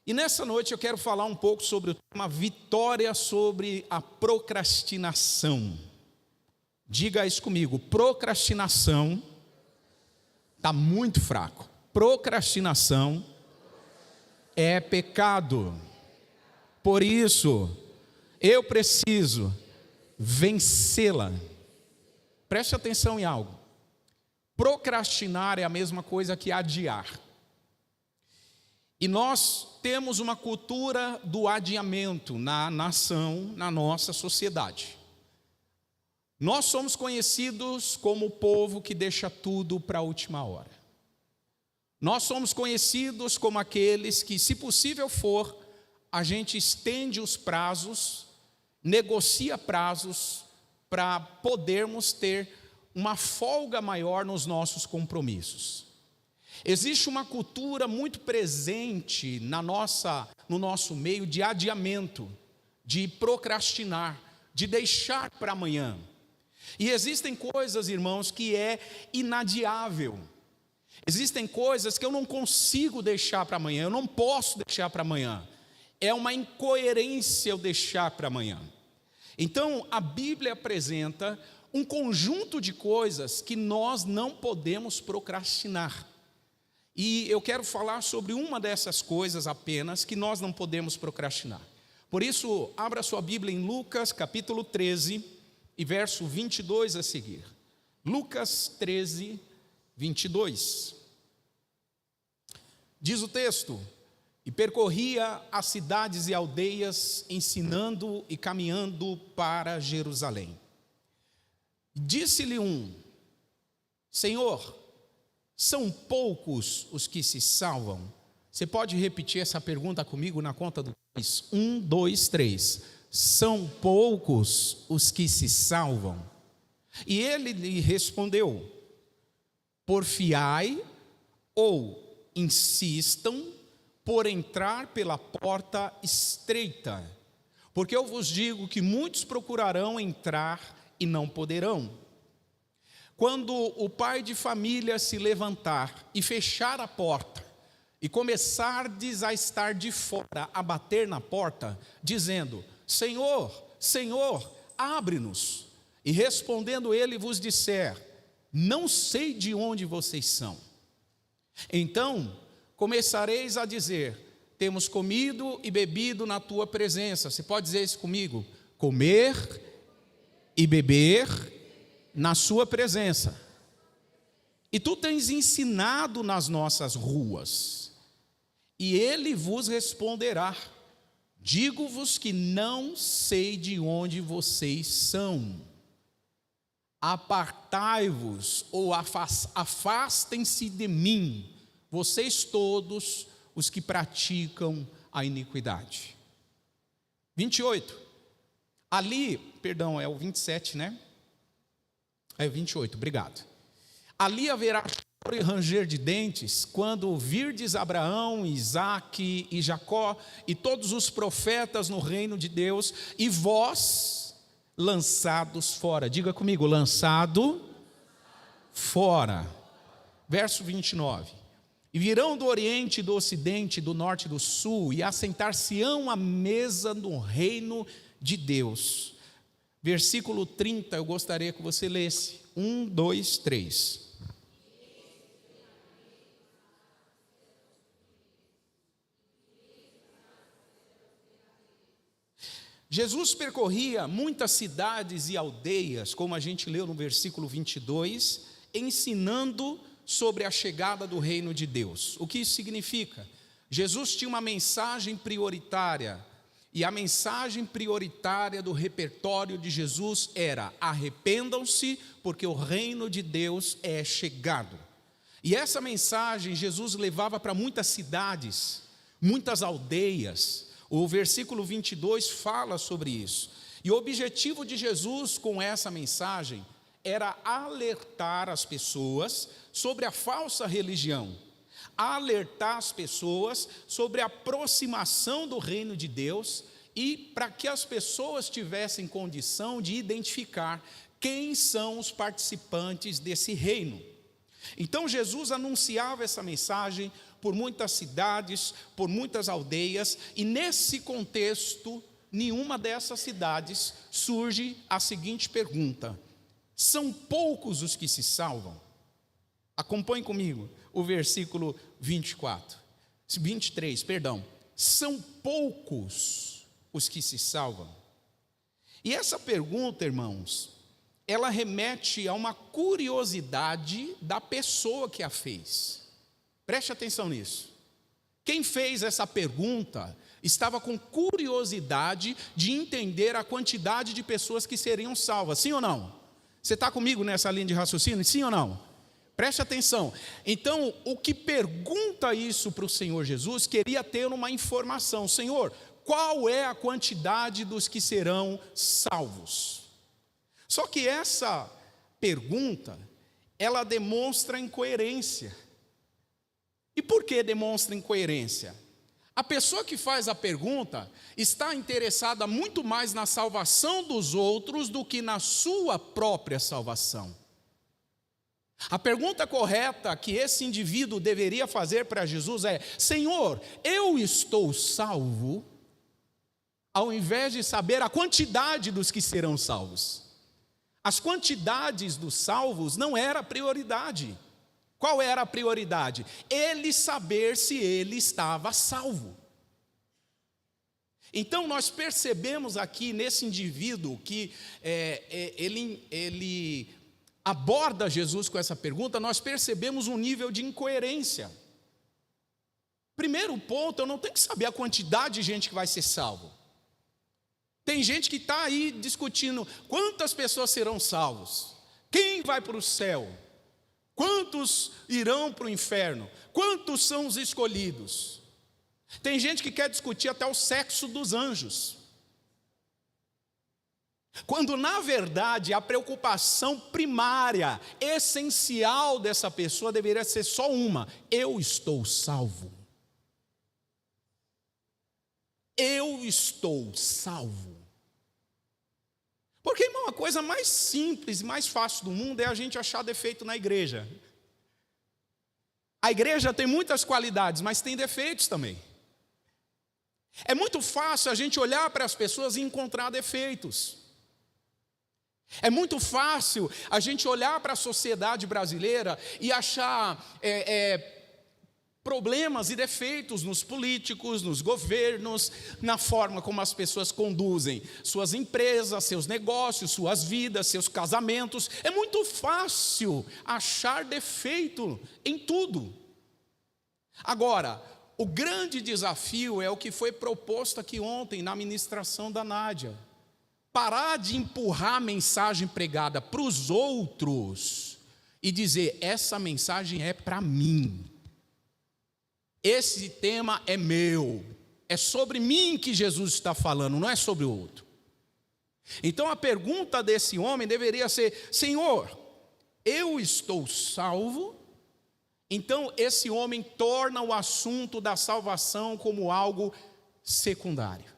E nessa noite eu quero falar um pouco sobre o tema vitória sobre a procrastinação. Diga isso comigo, procrastinação está muito fraco. Procrastinação é pecado. Por isso, eu preciso vencê-la. Preste atenção em algo. Procrastinar é a mesma coisa que adiar. E nós temos uma cultura do adiamento na nação, na nossa sociedade. Nós somos conhecidos como o povo que deixa tudo para a última hora. Nós somos conhecidos como aqueles que, se possível for, a gente estende os prazos, negocia prazos para podermos ter uma folga maior nos nossos compromissos. Existe uma cultura muito presente no nosso meio de adiamento, de procrastinar, de deixar para amanhã. E existem coisas, irmãos, que é inadiável. Existem coisas que eu não consigo deixar para amanhã, eu não posso deixar para amanhã. É uma incoerência eu deixar para amanhã. Então, a Bíblia apresenta um conjunto de coisas que nós não podemos procrastinar. E eu quero falar sobre uma dessas coisas apenas que nós não podemos procrastinar. Por isso, abra sua Bíblia em Lucas capítulo 13 e verso 22 a seguir. Lucas 13, 22. Diz o texto: e percorria as cidades e aldeias, ensinando e caminhando para Jerusalém. Disse-lhe um: Senhor, são poucos os que se salvam? Você pode repetir essa pergunta comigo na conta do 3? 1, 2, 3. São poucos os que se salvam? E ele lhe respondeu: porfiai ou insistam por entrar pela porta estreita, porque eu vos digo que muitos procurarão entrar e não poderão. Quando o pai de família se levantar e fechar a porta, e começardes a estar de fora, a bater na porta, dizendo: Senhor, Senhor, abre-nos. E respondendo ele vos disser: não sei de onde vocês são. Então começareis a dizer: temos comido e bebido na tua presença. Você pode dizer isso comigo? Comer e beber na sua presença. E tu tens ensinado nas nossas ruas. E ele vos responderá: digo-vos que não sei de onde vocês são. Apartai-vos ou afastem-se de mim, vocês todos os que praticam a iniquidade. 28. Ali, perdão, é o 27, né? É 28, obrigado. Ali haverá choro e ranger de dentes, quando virdes Abraão, Isaque e Jacó, e todos os profetas no reino de Deus, e vós lançados fora. Diga comigo, lançado fora. Verso 29. E virão do oriente e do ocidente, do norte e do sul, e assentar-se-ão à mesa no reino de Deus. Versículo 30, eu gostaria que você lesse. 1, 2, 3. Jesus percorria muitas cidades e aldeias, como a gente leu no versículo 22, ensinando sobre a chegada do reino de Deus. O que isso significa? Jesus tinha uma mensagem prioritária. E a mensagem prioritária do repertório de Jesus era: arrependam-se, porque o reino de Deus é chegado. E essa mensagem Jesus levava para muitas cidades, muitas aldeias. O versículo 22 fala sobre isso. E o objetivo de Jesus com essa mensagem era alertar as pessoas sobre a falsa religião, alertar as pessoas sobre a aproximação do reino de Deus e para que as pessoas tivessem condição de identificar quem são os participantes desse reino. Então Jesus anunciava essa mensagem por muitas cidades, por muitas aldeias, e nesse contexto, nenhuma dessas cidades surge a seguinte pergunta: são poucos os que se salvam? Acompanhe comigo o versículo 23, perdão. São poucos os que se salvam. E essa pergunta, irmãos, ela remete a uma curiosidade da pessoa que a fez. Preste atenção nisso. Quem fez essa pergunta estava com curiosidade de entender a quantidade de pessoas que seriam salvas, sim ou não? Você está comigo nessa linha de raciocínio, sim ou não? Preste atenção. Então, o que pergunta isso para o Senhor Jesus, queria ter uma informação: Senhor, qual é a quantidade dos que serão salvos? Só que essa pergunta, ela demonstra incoerência. E por que demonstra incoerência? A pessoa que faz a pergunta está interessada muito mais na salvação dos outros do que na sua própria salvação. A pergunta correta que esse indivíduo deveria fazer para Jesus é: Senhor, eu estou salvo? Ao invés de saber a quantidade dos que serão salvos. As quantidades dos salvos não era a prioridade. Qual era a prioridade? Ele saber se ele estava salvo. Então nós percebemos aqui nesse indivíduo que ele aborda Jesus com essa pergunta, nós percebemos um nível de incoerência. Primeiro ponto, eu não tenho que saber a quantidade de gente que vai ser salvo. Tem gente que está aí discutindo quantas pessoas serão salvos, quem vai para o céu, quantos irão para o inferno, quantos são os escolhidos. Tem gente que quer discutir até o sexo dos anjos, quando na verdade a preocupação primária, essencial dessa pessoa deveria ser só uma: eu estou salvo. Eu estou salvo. Porque, irmão, a coisa mais simples e mais fácil do mundo é a gente achar defeito na igreja. A igreja tem muitas qualidades, mas tem defeitos também. É muito fácil a gente olhar para as pessoas e encontrar defeitos. É muito fácil a gente olhar para a sociedade brasileira e achar problemas e defeitos nos políticos, nos governos, na forma como as pessoas conduzem suas empresas, seus negócios, suas vidas, seus casamentos. É muito fácil achar defeito em tudo. Agora, o grande desafio é o que foi proposto aqui ontem na ministração da Nádia. Parar de empurrar a mensagem pregada para os outros e dizer: essa mensagem é para mim. Esse tema é meu. É sobre mim que Jesus está falando, não é sobre o outro. Então a pergunta desse homem deveria ser: Senhor, eu estou salvo? Então esse homem torna o assunto da salvação como algo secundário.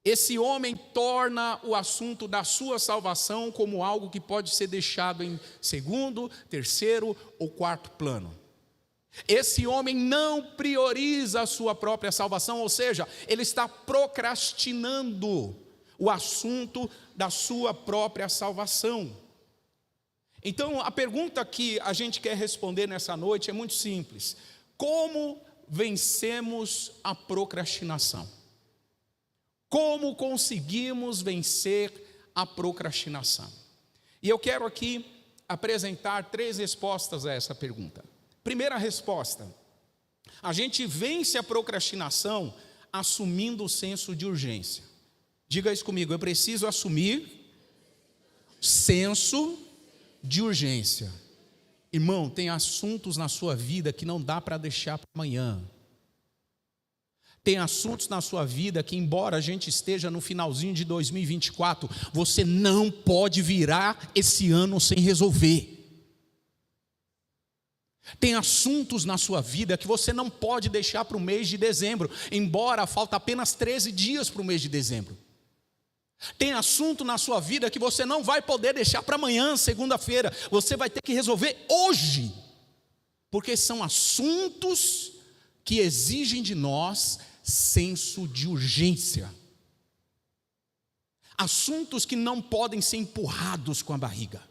Esse homem torna o assunto da sua salvação como algo que pode ser deixado em segundo, terceiro ou quarto plano. Esse homem não prioriza a sua própria salvação, ou seja, ele está procrastinando o assunto da sua própria salvação. Então, a pergunta que a gente quer responder nessa noite é muito simples: como vencemos a procrastinação? Como conseguimos vencer a procrastinação? E eu quero aqui apresentar 3 respostas a essa pergunta. Primeira resposta: a gente vence a procrastinação assumindo o senso de urgência. Diga isso comigo: eu preciso assumir senso de urgência. Irmão, tem assuntos na sua vida que não dá para deixar para amanhã. Tem assuntos na sua vida que, embora a gente esteja no finalzinho de 2024, você não pode virar esse ano sem resolver. Tem assuntos na sua vida que você não pode deixar para o mês de dezembro, embora falta apenas 13 dias para o mês de dezembro. Tem assunto na sua vida que você não vai poder deixar para amanhã, segunda-feira. Você vai ter que resolver hoje, porque são assuntos que exigem de nós senso de urgência. Assuntos que não podem ser empurrados com a barriga.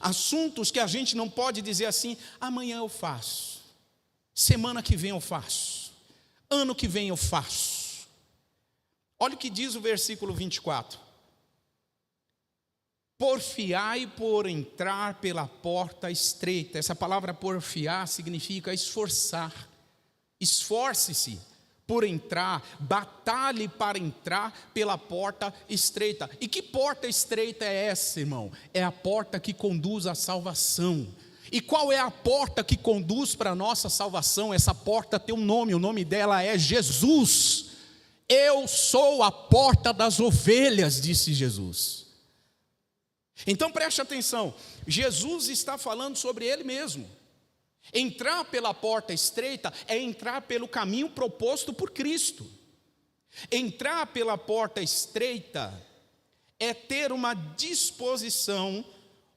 Assuntos que a gente não pode dizer assim: amanhã eu faço, semana que vem eu faço, ano que vem eu faço. Olha o que diz o versículo 24: porfiai por entrar pela porta estreita. Essa palavra porfiar significa esforçar. Esforce-se por entrar, batalhe para entrar pela porta estreita. E que porta estreita é essa, irmão? É a porta que conduz à salvação. E qual é a porta que conduz para a nossa salvação? Essa porta tem um nome, o nome dela é Jesus. Eu sou a porta das ovelhas, disse Jesus. Então preste atenção, Jesus está falando sobre Ele mesmo. Entrar pela porta estreita é entrar pelo caminho proposto por Cristo. Entrar pela porta estreita é ter uma disposição,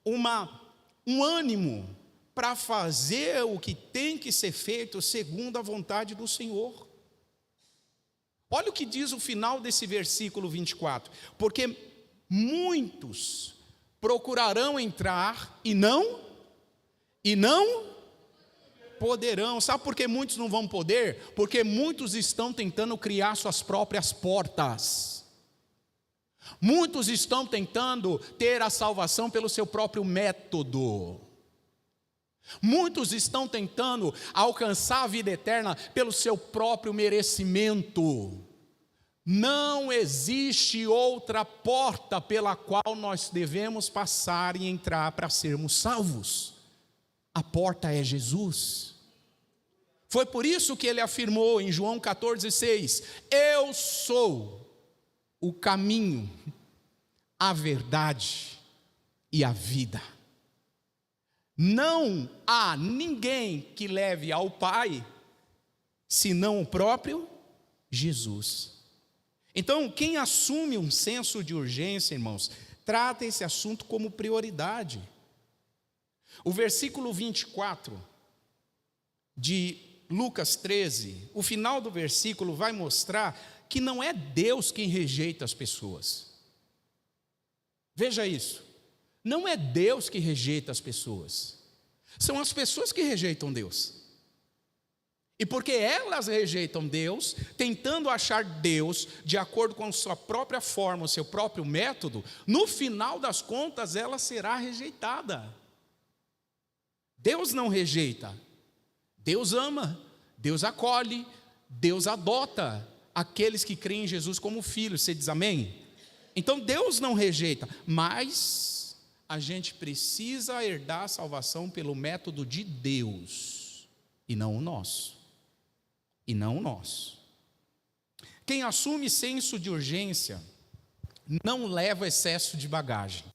um ânimo para fazer o que tem que ser feito segundo a vontade do Senhor. Olha o que diz o final desse versículo 24: porque muitos procurarão entrar e não poderão. Sabe por que muitos não vão poder? Porque muitos estão tentando criar suas próprias portas. Muitos estão tentando ter a salvação pelo seu próprio método. Muitos estão tentando alcançar a vida eterna pelo seu próprio merecimento. Não existe outra porta pela qual nós devemos passar e entrar para sermos salvos. A porta é Jesus. Foi por isso que ele afirmou em João 14,6: eu sou o caminho, a verdade e a vida. Não há ninguém que leve ao Pai, senão o próprio Jesus. Então, quem assume um senso de urgência, irmãos, trata esse assunto como prioridade. O versículo 24 de Lucas 13, o final do versículo vai mostrar que não é Deus quem rejeita as pessoas. Veja isso, não é Deus que rejeita as pessoas, são as pessoas que rejeitam Deus. E porque elas rejeitam Deus, tentando achar Deus de acordo com a sua própria forma, o seu próprio método, no final das contas ela será rejeitada. Deus não rejeita, Deus ama, Deus acolhe, Deus adota aqueles que creem em Jesus como filhos. Você diz amém? Então Deus não rejeita, mas a gente precisa herdar a salvação pelo método de Deus e não o nosso. E não o nosso. Quem assume senso de urgência não leva excesso de bagagem.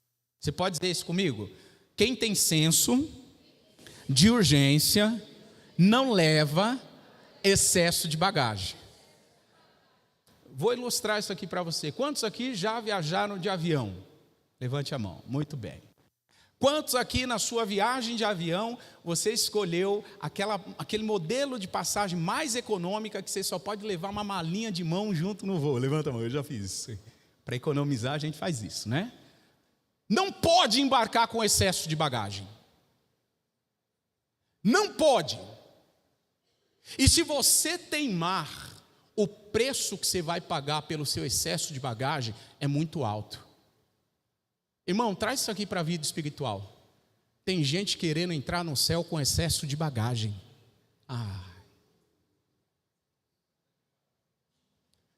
Você pode dizer isso comigo? Quem tem senso de urgência não leva excesso de bagagem. Vou ilustrar isso aqui para você. Quantos aqui já viajaram de avião? Levante a mão. Muito bem. Quantos aqui na sua viagem de avião você escolheu aquele modelo de passagem mais econômica que você só pode levar uma malinha de mão junto no voo? Levanta a mão, eu já fiz isso. Para economizar a gente faz isso, né? Não pode embarcar com excesso de bagagem. Não pode. E se você teimar, o preço que você vai pagar pelo seu excesso de bagagem é muito alto. Irmão, traz isso aqui para a vida espiritual. Tem gente querendo entrar no céu com excesso de bagagem.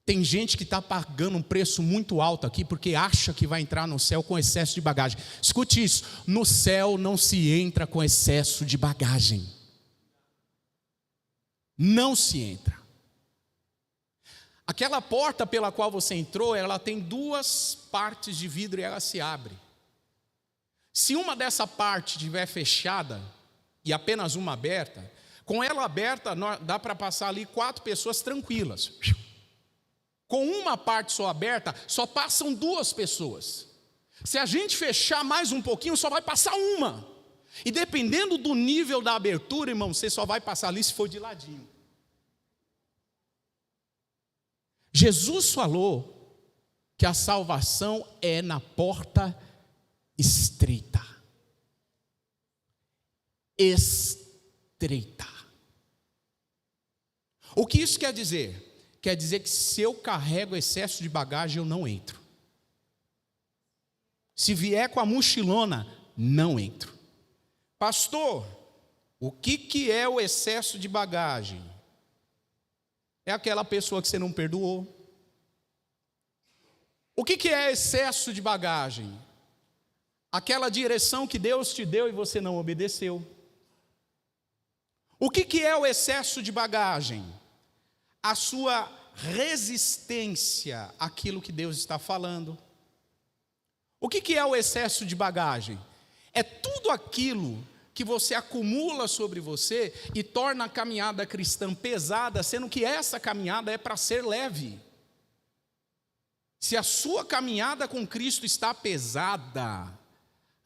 Tem gente que está pagando um preço muito alto aqui porque acha que vai entrar no céu com excesso de bagagem. Escute isso, no céu não se entra com excesso de bagagem. Não se entra. Aquela porta pela qual você entrou, ela tem duas partes de vidro e ela se abre. Se uma dessa parte estiver fechada e apenas uma aberta, com ela aberta dá para passar ali 4 pessoas tranquilas. Com uma parte só aberta, só passam 2 pessoas. Se a gente fechar mais um pouquinho, só vai passar uma. E dependendo do nível da abertura, irmão, você só vai passar ali se for de ladinho. Jesus falou que a salvação é na porta estreita. Estreita. O que isso quer dizer? Quer dizer que se eu carrego excesso de bagagem, eu não entro. Se vier com a mochilona, não entro. Pastor, o que é o excesso de bagagem? É aquela pessoa que você não perdoou. O que é excesso de bagagem? Aquela direção que Deus te deu e você não obedeceu. O que é o excesso de bagagem? A sua resistência àquilo que Deus está falando. O que é o excesso de bagagem? É tudo aquilo que você acumula sobre você e torna a caminhada cristã pesada, sendo que essa caminhada é para ser leve. Se a sua caminhada com Cristo está pesada,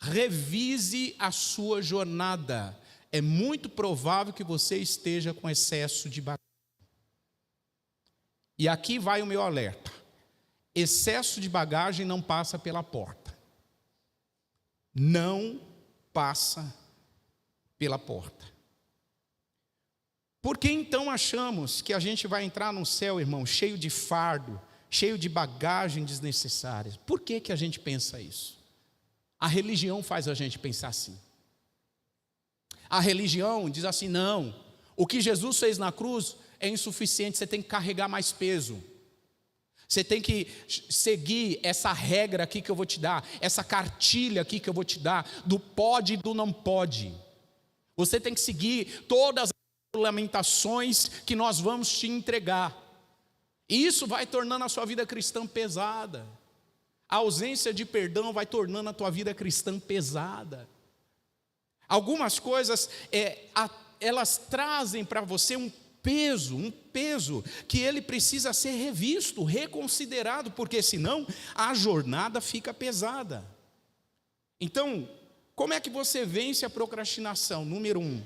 revise a sua jornada. É muito provável que você esteja com excesso de bagagem. E aqui vai o meu alerta. Excesso de bagagem não passa pela porta. Não passa pela porta. Por que então achamos que a gente vai entrar no céu, irmão, cheio de fardo, cheio de bagagem desnecessária? Por que a gente pensa isso? A religião faz a gente pensar assim. A religião diz assim: não, o que Jesus fez na cruz é insuficiente, você tem que carregar mais peso. Você tem que seguir essa regra aqui que eu vou te dar, essa cartilha aqui que eu vou te dar, do pode e do não pode. Você tem que seguir todas as regulamentações que nós vamos te entregar. E isso vai tornando a sua vida cristã pesada. A ausência de perdão vai tornando a tua vida cristã pesada. Algumas coisas, elas trazem para você um peso que ele precisa ser revisto, reconsiderado, porque senão a jornada fica pesada. Então, como é que você vence a procrastinação? Número 1,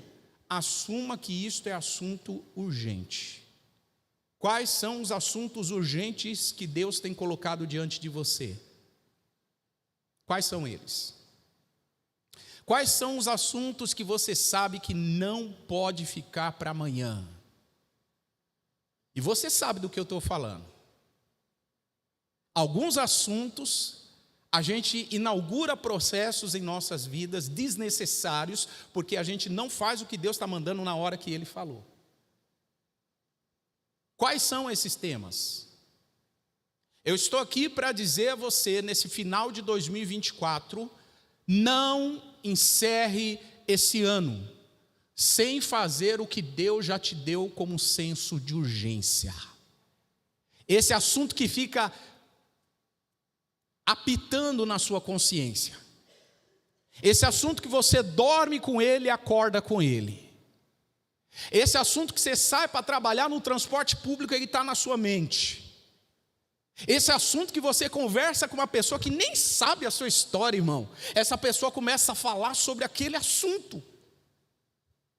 assuma que isto é assunto urgente. Quais são os assuntos urgentes que Deus tem colocado diante de você? Quais são eles? Quais são os assuntos que você sabe que não pode ficar para amanhã? E você sabe do que eu estou falando. Alguns assuntos, a gente inaugura processos em nossas vidas desnecessários, porque a gente não faz o que Deus está mandando na hora que Ele falou. Quais são esses temas? Eu estou aqui para dizer a você, nesse final de 2024, não encerre esse ano sem fazer o que Deus já te deu como senso de urgência. Esse assunto que fica apitando na sua consciência. Esse assunto que você dorme com ele e acorda com ele. Esse assunto que você sai para trabalhar no transporte público e ele está na sua mente. Esse assunto que você conversa com uma pessoa que nem sabe a sua história, irmão. Essa pessoa começa a falar sobre aquele assunto.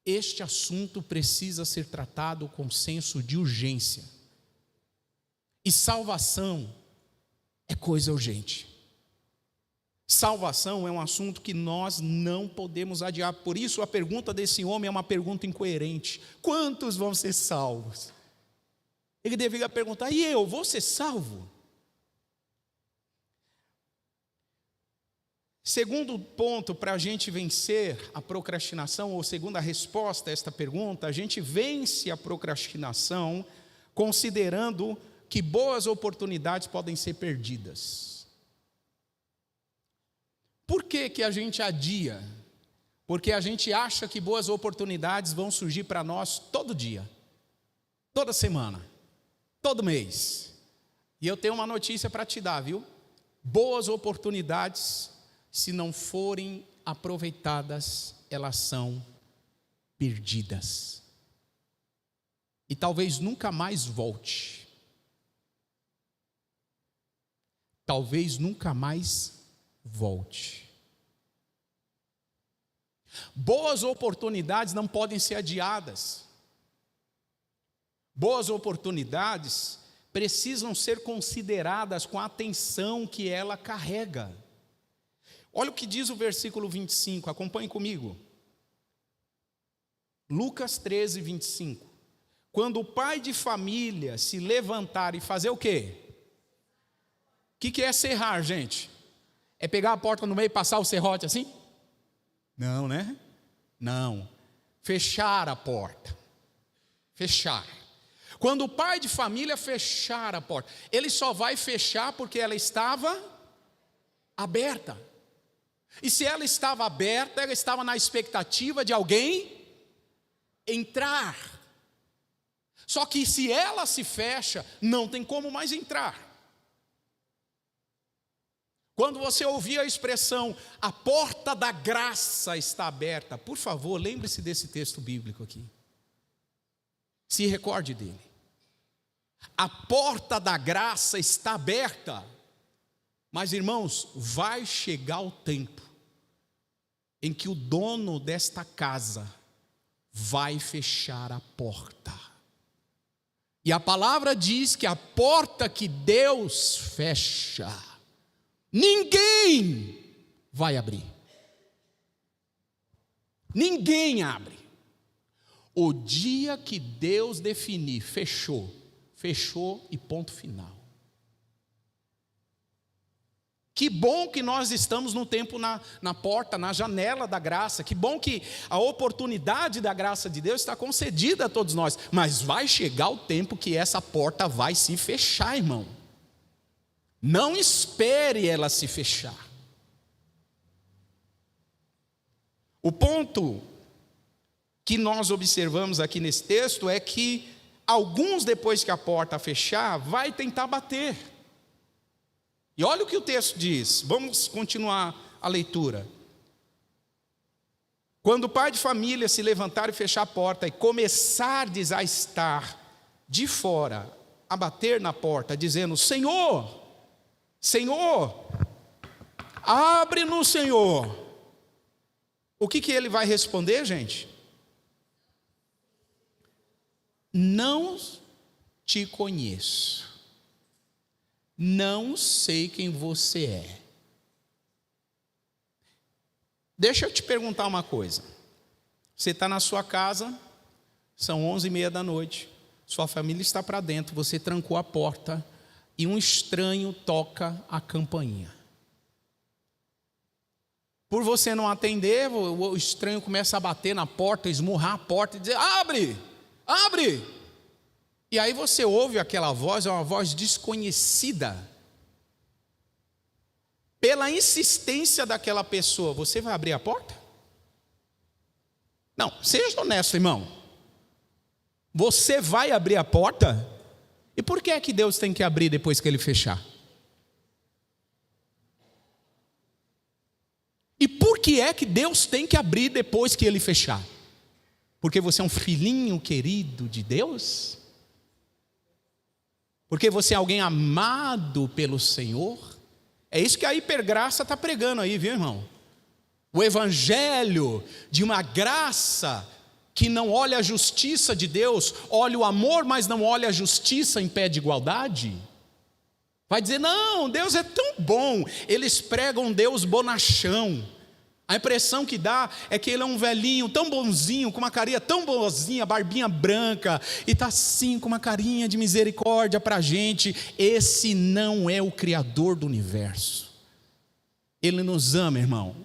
Este assunto precisa ser tratado com senso de urgência. E salvação é coisa urgente. Salvação é um assunto que nós não podemos adiar. Por isso a pergunta desse homem é uma pergunta incoerente. Quantos vão ser salvos? Ele deveria perguntar: e eu, vou ser salvo? Segundo ponto para a gente vencer a procrastinação, ou segunda resposta a esta pergunta, a gente vence a procrastinação considerando que boas oportunidades podem ser perdidas. Por que a gente adia? Porque a gente acha que boas oportunidades vão surgir para nós todo dia, toda semana, todo mês. E eu tenho uma notícia para te dar, viu? Boas oportunidades, se não forem aproveitadas, elas são perdidas. E talvez nunca mais volte. Talvez nunca mais volte. Boas oportunidades não podem ser adiadas. Boas oportunidades precisam ser consideradas com a atenção que ela carrega. Olha o que diz o versículo 25, acompanhe comigo. Lucas 13, 25. Quando o pai de família se levantar e fazer o quê? O que é serrar, gente? É pegar a porta no meio e passar o serrote assim? Não, né? Não. Fechar a porta. Fechar. Quando o pai de família fechar a porta, ele só vai fechar porque ela estava aberta. E se ela estava aberta, ela estava na expectativa de alguém entrar. Só que se ela se fecha, não tem como mais entrar. Quando você ouvir a expressão, a porta da graça está aberta, por favor, lembre-se desse texto bíblico aqui. Se recorde dele. A porta da graça está aberta. Mas, irmãos, vai chegar o tempo em que o dono desta casa vai fechar a porta. E a palavra diz que a porta que Deus fecha, ninguém vai abrir. Ninguém abre. O dia que Deus definir, fechou, fechou e ponto final. Que bom que nós estamos no tempo na porta, na janela da graça. Que bom que a oportunidade da graça de Deus está concedida a todos nós. Mas vai chegar o tempo que essa porta vai se fechar, irmão. Não espere ela se fechar. O ponto que nós observamos aqui nesse texto é que alguns, depois que a porta fechar, vai tentar bater. E olha o que o texto diz, vamos continuar a leitura. Quando o pai de família se levantar e fechar a porta e começardes a estar de fora, a bater na porta, dizendo: Senhor, Senhor, abre-nos, Senhor. O que ele vai responder, gente? Não te conheço. Não sei quem você é. Deixa eu te perguntar uma coisa. Você está na sua casa, são 11h30 da noite, sua família está para dentro, você trancou a porta e um estranho toca a campainha. Por você não atender, o estranho começa a bater na porta, esmurrar a porta e dizer: abre, abre. E aí você ouve aquela voz, é uma voz desconhecida. Pela insistência daquela pessoa, você vai abrir a porta? Não, seja honesto, irmão. Você vai abrir a porta? E por que é que Deus tem que abrir depois que ele fechar? E por que é que Deus tem que abrir depois que ele fechar? Porque você é um filhinho querido de Deus? Porque você é alguém amado pelo Senhor? É isso que a hipergraça está pregando aí, viu, irmão? O evangelho de uma graça que não olha a justiça de Deus, olha o amor, mas não olha a justiça em pé de igualdade. Vai dizer: não, Deus é tão bom. Eles pregam um Deus bonachão. A impressão que dá é que ele é um velhinho tão bonzinho, com uma carinha tão boazinha, barbinha branca, e está assim com uma carinha de misericórdia para a gente. Esse não é o Criador do universo. Ele nos ama, irmão,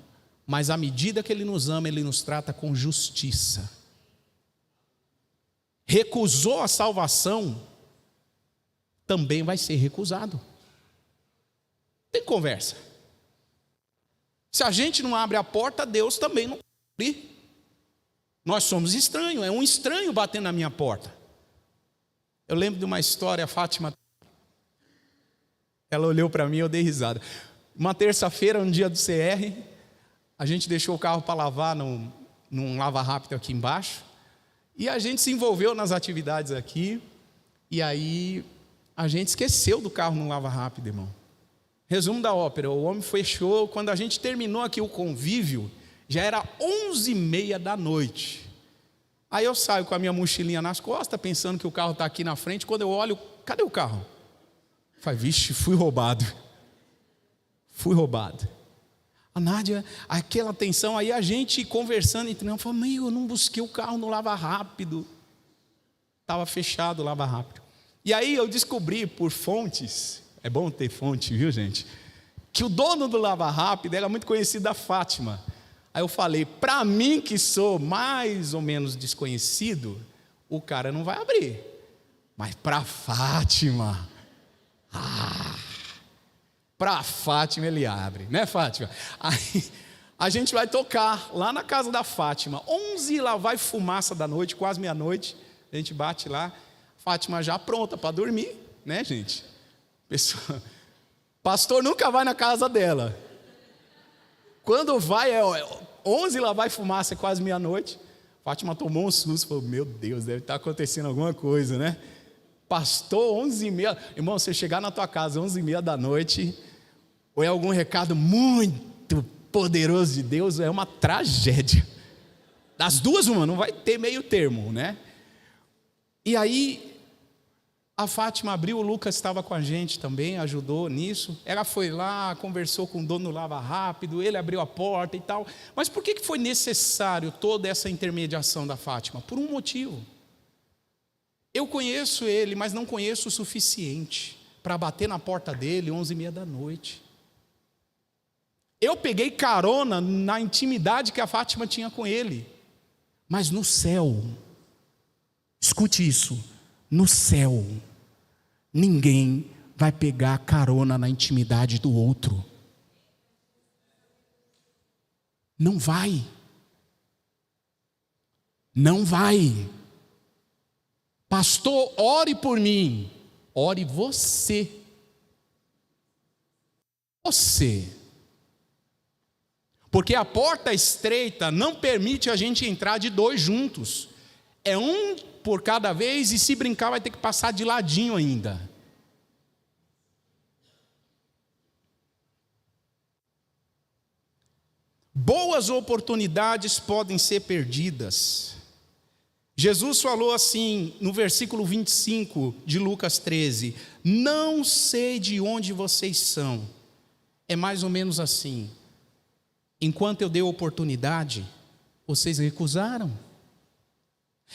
mas à medida que ele nos ama, ele nos trata com justiça. Recusou a salvação, também vai ser recusado. Tem conversa. Se a gente não abre a porta, Deus também não abre. Nós somos estranhos, é um estranho batendo na minha porta. Eu lembro de uma história, a Fátima, ela olhou para mim e eu dei risada. Uma terça-feira, um dia do CR, a gente deixou o carro para lavar num lava-rápido aqui embaixo, e a gente se envolveu nas atividades aqui, e aí a gente esqueceu do carro no lava-rápido, irmão. Resumo da ópera: o homem fechou. Quando a gente terminou aqui o convívio, Já era 11h30 da noite. Aí eu saio com a minha mochilinha nas costas, pensando que o carro está aqui na frente. Quando eu olho, cadê o carro? Falei, vixe, fui roubado. Fui roubado. A Nádia, aquela tensão, aí a gente conversando entre nós, falou, meu, eu não busquei o carro no Lava Rápido. Estava fechado o Lava Rápido. E aí eu descobri por fontes, é bom ter fonte, viu gente? Que o dono do Lava Rápido era muito conhecido da Fátima. Aí eu falei, para mim que sou mais ou menos desconhecido, o cara não vai abrir. Mas para Fátima, para Fátima ele abre, né Fátima? Aí a gente vai tocar lá na casa da Fátima, 11 lá vai fumaça da noite, quase meia-noite, a gente bate lá, Fátima já pronta para dormir, né gente? Pessoa, pastor nunca vai na casa dela. Quando vai, 11 lá vai fumaça, é quase meia-noite. Fátima tomou um susto, falou, meu Deus, deve estar acontecendo alguma coisa, né? Pastor, 11h30, irmão, você chegar na tua casa 11h30 da noite, ou é algum recado muito poderoso de Deus, é uma tragédia. Das duas, uma, não vai ter meio termo, né? E aí, a Fátima abriu, o Lucas estava com a gente também, ajudou nisso. Ela foi lá, conversou com o dono do Lava Rápido, ele abriu a porta e tal. Mas por que foi necessário toda essa intermediação da Fátima? Por um motivo. Eu conheço ele, mas não conheço o suficiente para bater na porta dele 11h30 da noite. Eu peguei carona na intimidade que a Fátima tinha com ele. Mas no céu, escute isso, no céu, ninguém vai pegar carona na intimidade do outro. Não vai. Não vai. Pastor, ore por mim. Ore você. Você. Porque a porta estreita não permite a gente entrar de dois juntos. É um por cada vez e se brincar vai ter que passar de ladinho ainda. Boas oportunidades podem ser perdidas. Jesus falou assim no versículo 25 de Lucas 13: não sei de onde vocês são. É mais ou menos assim: enquanto eu dei oportunidade, vocês recusaram.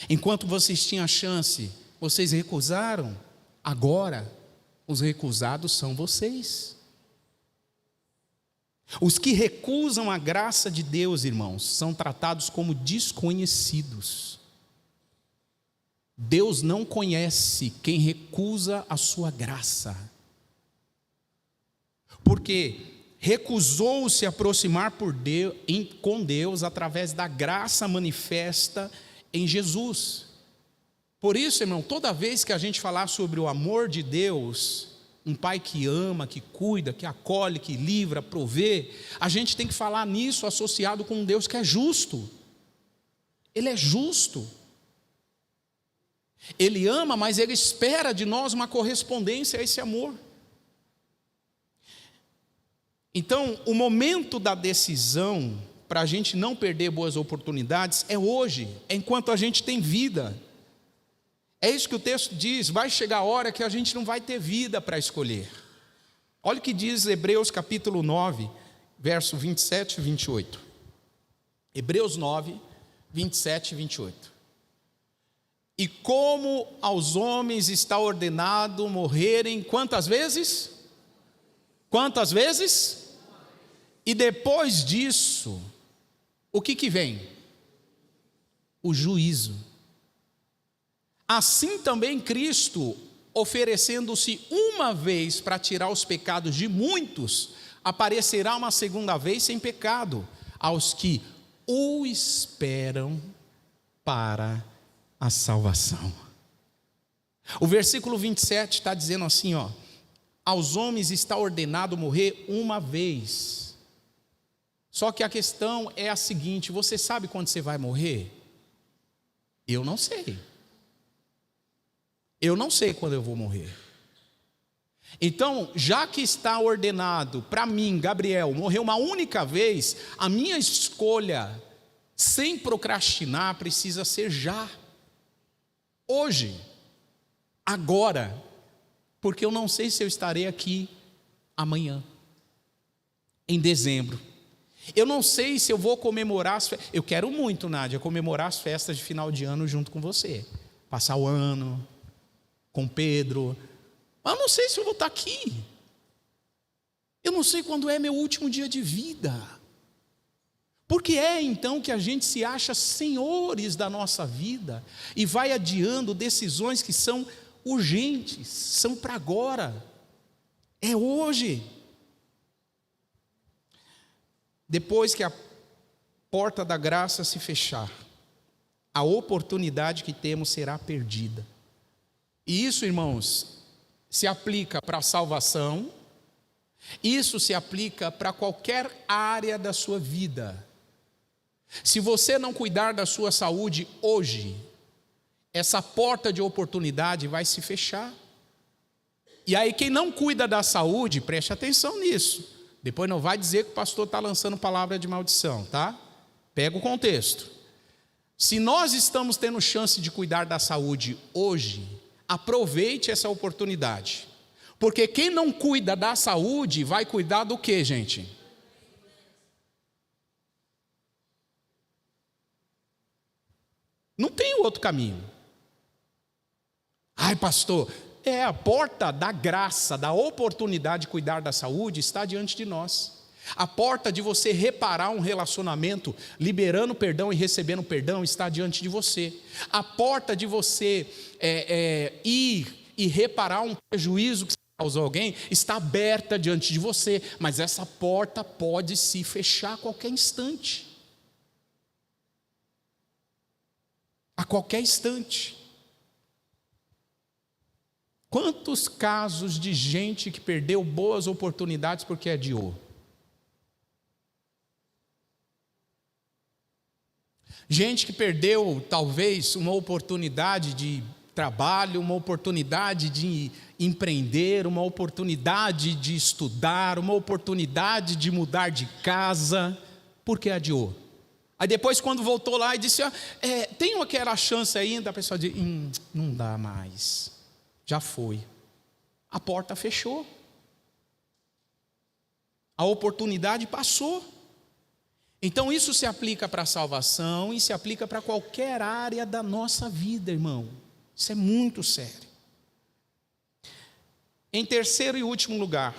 Enquanto vocês tinham a chance, vocês recusaram. Agora, os recusados são vocês. Os que recusam a graça de Deus, irmãos, são tratados como desconhecidos. Deus não conhece quem recusa a sua graça. Porque recusou-se aproximar com Deus através da graça manifesta em Jesus. Por isso, irmão, toda vez que a gente falar sobre o amor de Deus, um pai que ama, que cuida, que acolhe, que livra, provê, a gente tem que falar nisso associado com um Deus que é justo. Ele é justo. Ele ama, mas Ele espera de nós uma correspondência a esse amor. Então, o momento da decisão, para a gente não perder boas oportunidades, é hoje, é enquanto a gente tem vida. É isso que o texto diz, vai chegar a hora que a gente não vai ter vida para escolher. Olha o que diz Hebreus capítulo 9, verso 27 e 28. Hebreus 9, 27 e 28. E como aos homens está ordenado morrerem quantas vezes? Quantas vezes? E depois disso, o que vem? O juízo. Assim também Cristo, oferecendo-se uma vez para tirar os pecados de muitos, aparecerá uma segunda vez sem pecado, aos que o esperam para a salvação. O versículo 27 está dizendo assim, ó: aos homens está ordenado morrer uma vez. Só que a questão é a seguinte: você sabe quando você vai morrer? Eu não sei. Eu não sei quando eu vou morrer. Então, já que está ordenado para mim, Gabriel, morrer uma única vez, a minha escolha, sem procrastinar, precisa ser já, hoje, agora, porque eu não sei se eu estarei aqui amanhã, em dezembro. Eu não sei se eu vou comemorar as festas. Eu quero muito, Nádia, comemorar as festas de final de ano junto com você, passar o ano com Pedro. Mas eu não sei se eu vou estar aqui. Eu não sei quando é meu último dia de vida. Porque é então que a gente se acha senhores da nossa vida e vai adiando decisões que são urgentes, são para agora, é hoje. Depois que a porta da graça se fechar, a oportunidade que temos será perdida. E isso, irmãos, se aplica para a salvação, isso se aplica para qualquer área da sua vida. Se você não cuidar da sua saúde hoje, essa porta de oportunidade vai se fechar. E aí quem não cuida da saúde, preste atenção nisso. Depois não vai dizer que o pastor está lançando palavra de maldição, tá? Pega o contexto. Se nós estamos tendo chance de cuidar da saúde hoje, aproveite essa oportunidade. Porque quem não cuida da saúde vai cuidar do quê, gente? Não tem outro caminho. Ai, pastor, a porta da graça, da oportunidade de cuidar da saúde está diante de nós. A porta de você reparar um relacionamento, liberando perdão e recebendo perdão, está diante de você. A porta de você ir e reparar um prejuízo que você causou a alguém, está aberta diante de você. Mas essa porta pode se fechar a qualquer instante. A qualquer instante. Quantos casos de gente que perdeu boas oportunidades porque adiou? Gente que perdeu talvez uma oportunidade de trabalho, uma oportunidade de empreender, uma oportunidade de estudar, uma oportunidade de mudar de casa, porque adiou. Aí depois quando voltou lá e disse, tenho aquela chance ainda, a pessoa diz, não dá mais, já foi. A porta fechou. A oportunidade passou. Então isso se aplica para a salvação e se aplica para qualquer área da nossa vida, irmão. Isso é muito sério. Em terceiro e último lugar,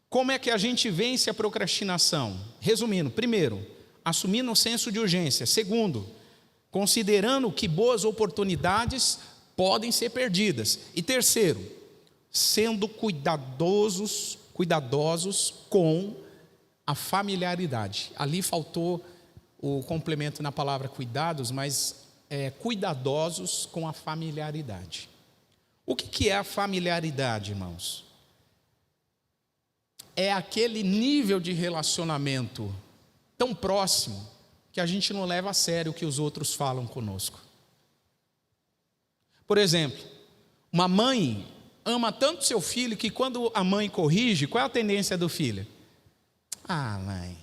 como é que a gente vence a procrastinação? Resumindo, primeiro, assumindo o senso de urgência. Segundo, considerando que boas oportunidades podem ser perdidas. E terceiro, sendo cuidadosos com a familiaridade. Ali faltou o complemento na palavra cuidados, mas cuidadosos com a familiaridade. O que é a familiaridade, irmãos? É aquele nível de relacionamento tão próximo que a gente não leva a sério o que os outros falam conosco. Por exemplo, uma mãe ama tanto seu filho que quando a mãe corrige, qual é a tendência do filho? Mãe.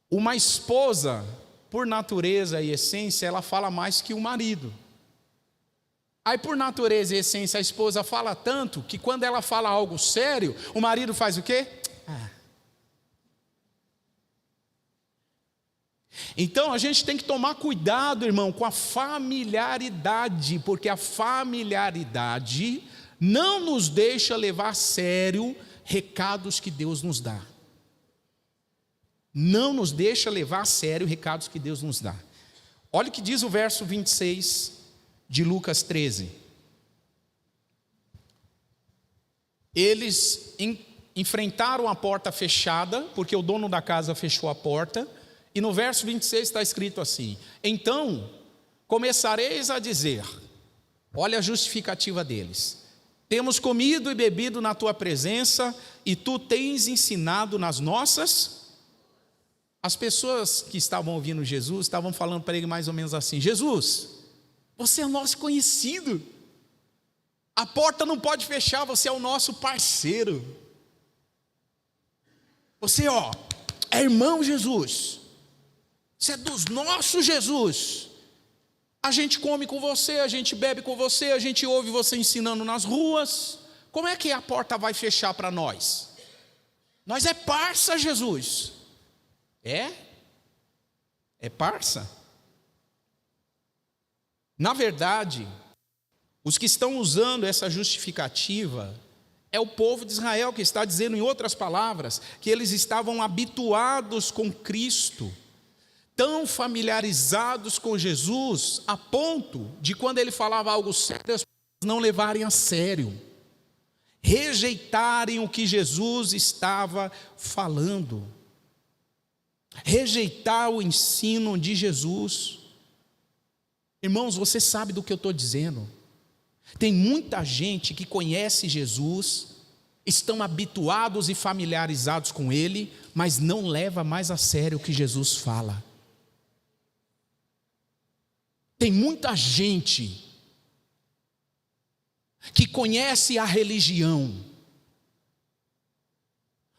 Uma esposa, por natureza e essência, ela fala mais que o marido. Aí, por natureza e essência, a esposa fala tanto que quando ela fala algo sério, o marido faz o quê? Então, a gente tem que tomar cuidado, irmão, com a familiaridade, porque a familiaridade não nos deixa levar a sério recados que Deus nos dá. Não nos deixa levar a sério recados que Deus nos dá. Olha o que diz o verso 26 de Lucas 13. Eles enfrentaram a porta fechada, porque o dono da casa fechou a porta, e no verso 26 está escrito assim: então começareis a dizer, olha a justificativa deles, temos comido e bebido na tua presença, e tu tens ensinado nas nossas. As pessoas que estavam ouvindo Jesus estavam falando para ele mais ou menos assim: Jesus, você é nosso conhecido, A porta não pode fechar, você é o nosso parceiro. Você, é irmão Jesus. Você é dos nossos Jesus. A gente come com você, a gente bebe com você, a gente ouve você ensinando nas ruas. Como é que a porta vai fechar para nós? Nós é parça, Jesus. É parça. Na verdade, os que estão usando essa justificativa é o povo de Israel, que está dizendo, em outras palavras, que eles estavam habituados com Cristo, tão familiarizados com Jesus, a ponto de quando ele falava algo sério, as pessoas não levarem a sério, rejeitarem o que Jesus estava falando, rejeitar o ensino de Jesus. Irmãos, você sabe do que eu estou dizendo. Tem muita gente que conhece Jesus, estão habituados e familiarizados com Ele, mas não leva mais a sério o que Jesus fala. Tem muita gente que conhece a religião,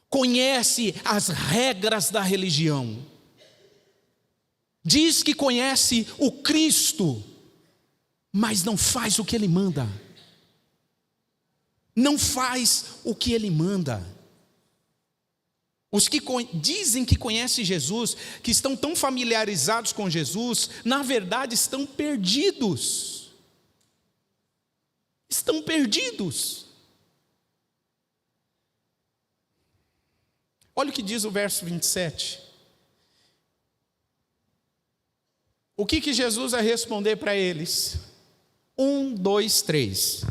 conhece as regras da religião, diz que conhece o Cristo, mas não faz o que Ele manda. Não faz o que Ele manda. Os que dizem que conhecem Jesus, que estão tão familiarizados com Jesus, na verdade estão perdidos. Estão perdidos. Olha o que diz o verso 27. O que Jesus vai responder para eles? 1, 2, 3.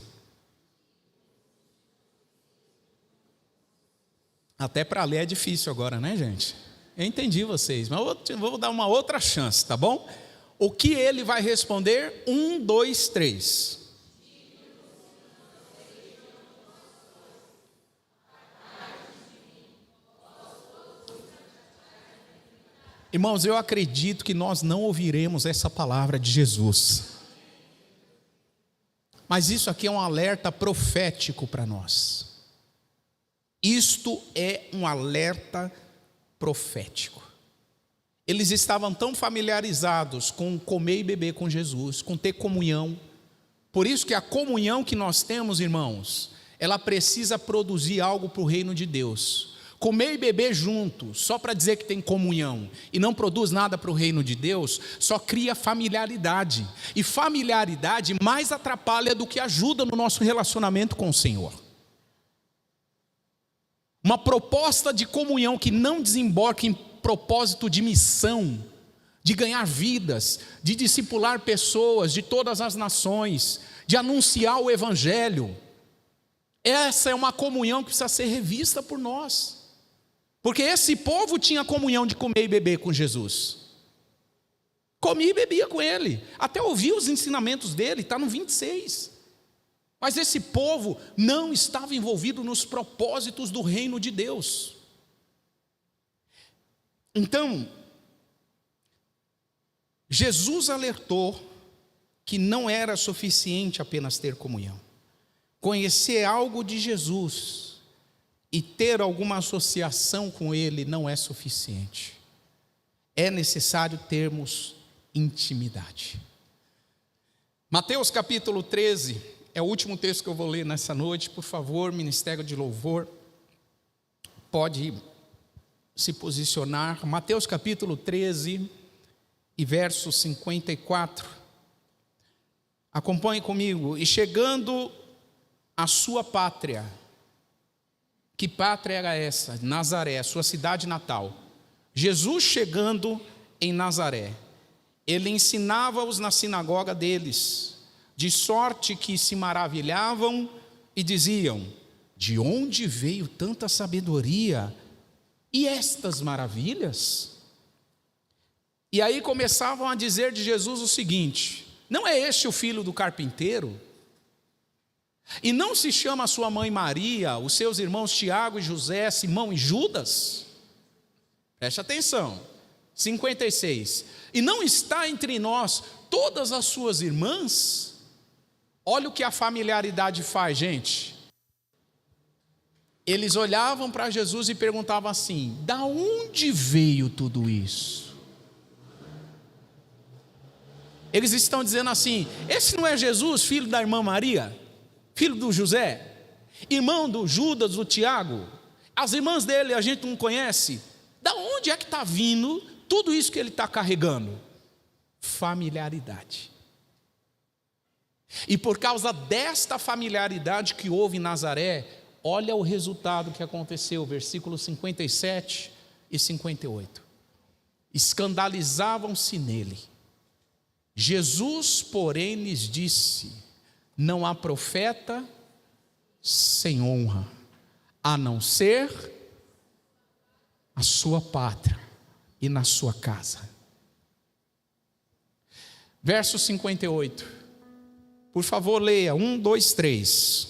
Até para ler é difícil agora, né, gente? Eu entendi vocês, mas eu vou dar uma outra chance, tá bom? O que ele vai responder? 1, 2, 3. Irmãos, eu acredito que nós não ouviremos essa palavra de Jesus. Mas isso aqui é um alerta profético para nós. Isto é um alerta profético. Eles estavam tão familiarizados com comer e beber com Jesus, com ter comunhão. Por isso que a comunhão que nós temos, irmãos, ela precisa produzir algo para o reino de Deus. Comer e beber junto, só para dizer que tem comunhão, e não produz nada para o reino de Deus, só cria familiaridade. E familiaridade mais atrapalha do que ajuda no nosso relacionamento com o Senhor. Uma proposta de comunhão que não desemboca em propósito de missão, de ganhar vidas, de discipular pessoas de todas as nações, de anunciar o Evangelho. Essa é uma comunhão que precisa ser revista por nós. Porque esse povo tinha comunhão de comer e beber com Jesus. Comia e bebia com Ele, até ouvia os ensinamentos dele, está no 26. Mas esse povo não estava envolvido nos propósitos do reino de Deus. Então, Jesus alertou que não era suficiente apenas ter comunhão. Conhecer algo de Jesus e ter alguma associação com Ele não é suficiente. É necessário termos intimidade. Mateus capítulo 13, é o último texto que eu vou ler nessa noite. Por favor, Ministério de Louvor, pode se posicionar. Mateus capítulo 13 e verso 54. Acompanhe comigo. E chegando à sua pátria. Que pátria era essa? Nazaré, sua cidade natal. Jesus chegando em Nazaré, ele ensinava-os na sinagoga deles, de sorte que se maravilhavam e diziam: de onde veio tanta sabedoria e estas maravilhas? E aí começavam a dizer de Jesus o seguinte: não é este o filho do carpinteiro? E não se chama a sua mãe Maria, os seus irmãos Tiago e José, Simão e Judas? Preste atenção, 56. E não está entre nós todas as suas irmãs? Olha o que a familiaridade faz, gente. Eles olhavam para Jesus e perguntavam assim: da onde veio tudo isso? Eles estão dizendo assim: esse não é Jesus, filho da irmã Maria, filho do José, irmão do Judas, do Tiago? As irmãs dele a gente não conhece. Da onde é que está vindo tudo isso que ele está carregando? Familiaridade. E por causa desta familiaridade que houve em Nazaré, olha o resultado que aconteceu, versículos 57 e 58. Escandalizavam-se nele. Jesus, porém, lhes disse: não há profeta sem honra, a não ser a sua pátria e na sua casa. Verso 58. Por favor, leia. 1, 2, 3.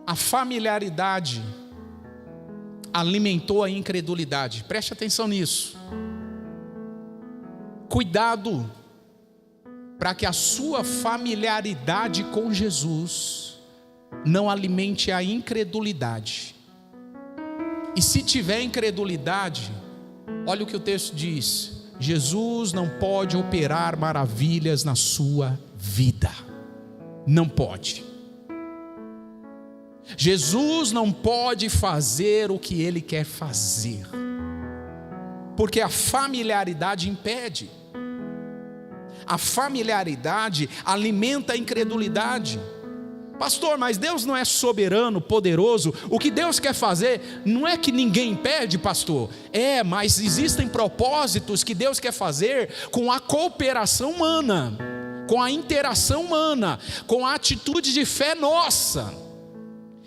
A familiaridade alimentou a incredulidade. Preste atenção nisso. Cuidado para que a sua familiaridade com Jesus não alimente a incredulidade. E se tiver incredulidade, olha o que o texto diz: Jesus não pode operar maravilhas na sua vida. Não pode. Jesus não pode fazer o que Ele quer fazer, porque a familiaridade impede. A familiaridade alimenta a incredulidade. Pastor, mas Deus não é soberano, poderoso? O que Deus quer fazer não é que ninguém impede, pastor. Mas existem propósitos que Deus quer fazer com a cooperação humana, com a interação humana, com a atitude de fé nossa.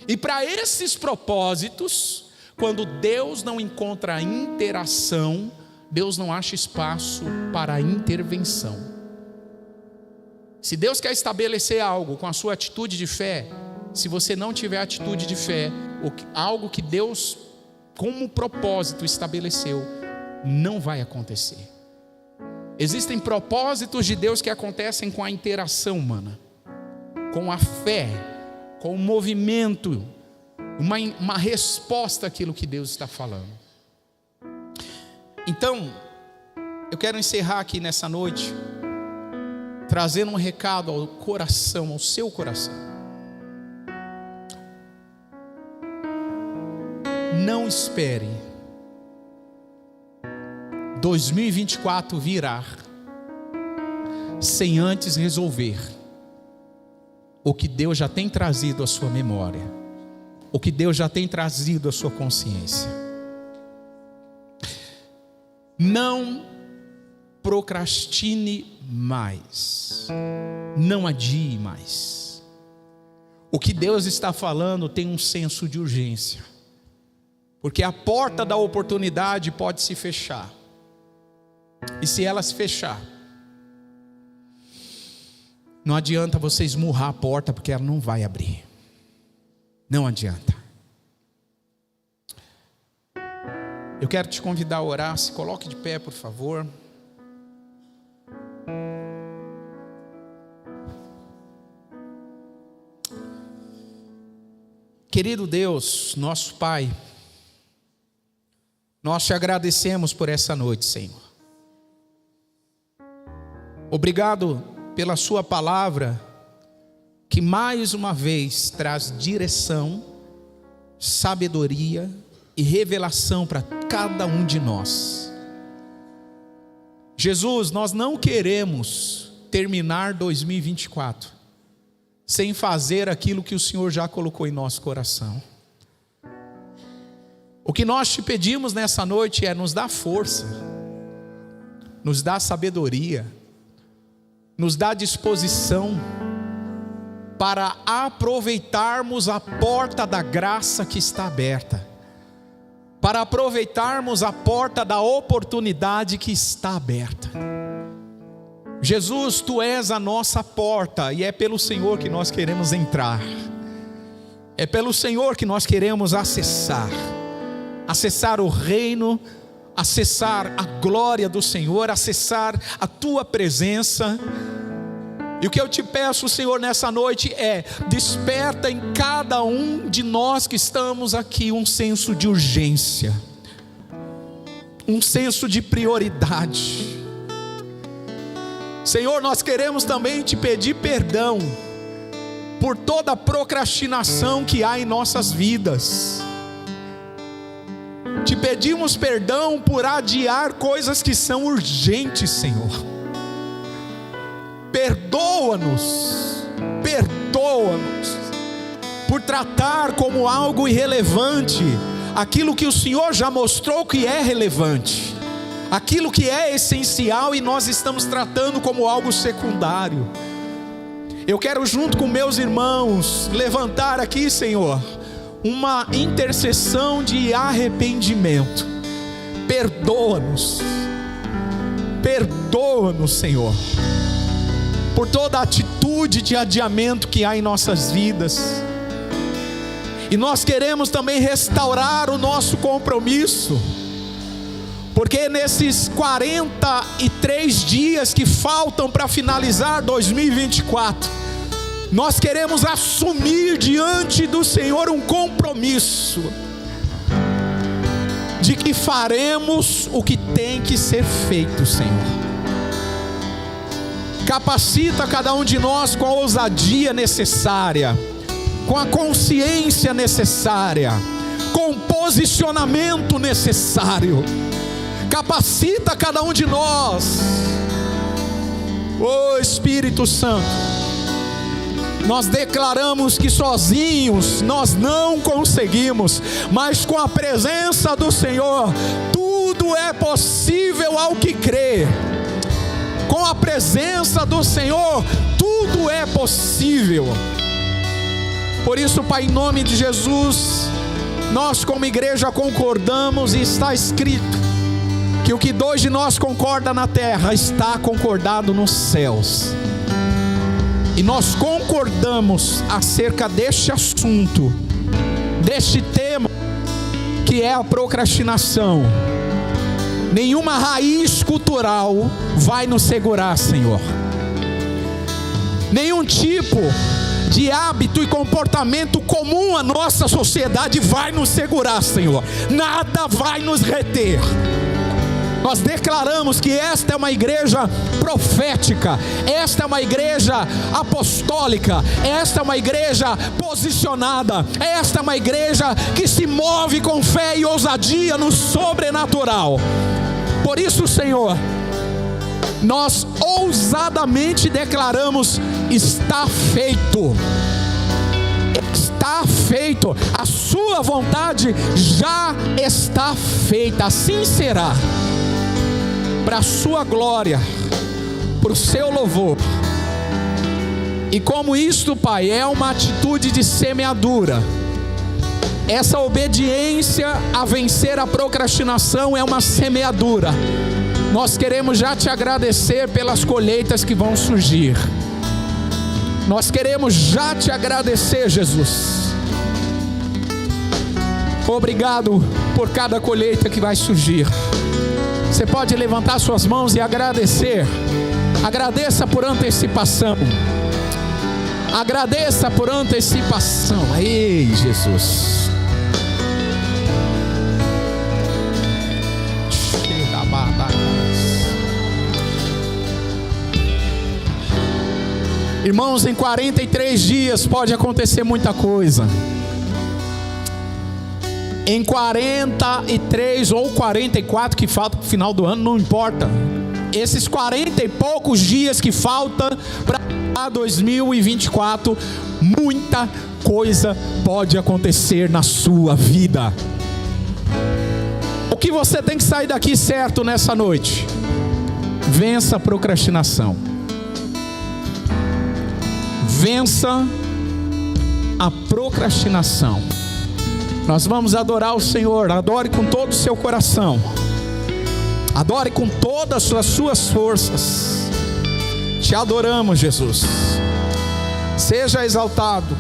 E para esses propósitos, quando Deus não encontra a interação, Deus não acha espaço para a intervenção. Se Deus quer estabelecer algo com a sua atitude de fé, se você não tiver atitude de fé, algo que Deus como propósito estabeleceu, não vai acontecer. Existem propósitos de Deus que acontecem com a interação humana, com a fé, com o movimento, uma resposta àquilo que Deus está falando. Então, eu quero encerrar aqui nessa noite trazendo um recado ao coração, ao seu coração. Não espere 2024 virar sem antes resolver o que Deus já tem trazido à sua memória, o que Deus já tem trazido à sua consciência. Não procrastine mais, não adie mais. O que Deus está falando tem um senso de urgência, porque a porta da oportunidade pode se fechar, e se ela se fechar, não adianta você esmurrar a porta, porque ela não vai abrir. Não adianta. Eu quero te convidar a orar. Se coloque de pé, por favor. Querido Deus, nosso Pai, nós te agradecemos por essa noite, Senhor. Obrigado pela sua palavra, que mais uma vez traz direção, sabedoria e revelação para cada um de nós. Jesus, nós não queremos terminar 2024 sem fazer aquilo que o Senhor já colocou em nosso coração. O que nós te pedimos nessa noite é nos dar força, nos dar sabedoria, nos dar disposição para aproveitarmos a porta da graça que está aberta, para aproveitarmos a porta da oportunidade que está aberta. Jesus, Tu és a nossa porta, e é pelo Senhor que nós queremos entrar, é pelo Senhor que nós queremos acessar. acessar o reino, acessar a glória do Senhor, acessar a tua presença. E o que eu te peço, Senhor, nessa noite é: desperta em cada um de nós que estamos aqui um senso de urgência, um senso de prioridade. Senhor, nós queremos também te pedir perdão por toda a procrastinação que há em nossas vidas. Te pedimos perdão por adiar coisas que são urgentes, Senhor. Perdoa-nos por tratar como algo irrelevante aquilo que o Senhor já mostrou que é relevante, aquilo que é essencial, e nós estamos tratando como algo secundário. Eu quero, junto com meus irmãos, levantar aqui, Senhor, uma intercessão de arrependimento. Perdoa-nos, Senhor, por toda atitude de adiamento que há em nossas vidas. E nós queremos também restaurar o nosso compromisso, porque nesses 43 dias que faltam para finalizar 2024, nós queremos assumir diante do Senhor um compromisso de que faremos o que tem que ser feito, Senhor. Capacita cada um de nós com a ousadia necessária, com a consciência necessária, com o posicionamento necessário. Capacita cada um de nós. Ô Espírito Santo, nós declaramos que sozinhos nós não conseguimos, mas com a presença do Senhor tudo é possível ao que crê. Com a presença do Senhor tudo é possível. Por isso, Pai, em nome de Jesus, nós como igreja concordamos, e está escrito que o que dois de nós concorda na terra está concordado nos céus. E nós concordamos acerca deste assunto, deste tema, que é a procrastinação. Nenhuma raiz cultural vai nos segurar, Senhor. Nenhum tipo de hábito e comportamento comum à nossa sociedade vai nos segurar, Senhor. Nada vai nos reter. Nós declaramos que esta é uma igreja profética, esta é uma igreja apostólica, esta é uma igreja posicionada, esta é uma igreja que se move com fé e ousadia no sobrenatural. Por isso, Senhor, nós ousadamente declaramos: está feito. Está feito. A sua vontade já está feita. Assim será, para a sua glória, para o seu louvor. E como isto, Pai, é uma atitude de semeadura, essa obediência a vencer a procrastinação é uma semeadura. Nós queremos já te agradecer pelas colheitas que vão surgir. Nós queremos já te agradecer, Jesus. Obrigado por cada colheita que vai surgir. Você pode levantar suas mãos e agradecer. Agradeça por antecipação. Agradeça por antecipação. Ei, Jesus. Irmãos, em 43 dias pode acontecer muita coisa. Em 43 ou 44 que falta para o final do ano, não importa. Esses 40 e poucos dias que faltam para 2024, muita coisa pode acontecer na sua vida. O que você tem que sair daqui certo nessa noite? Vença a procrastinação. Vença a procrastinação. Nós vamos adorar o Senhor. Adore com todo o seu coração. Adore com todas as suas forças. Te adoramos, Jesus. Seja exaltado.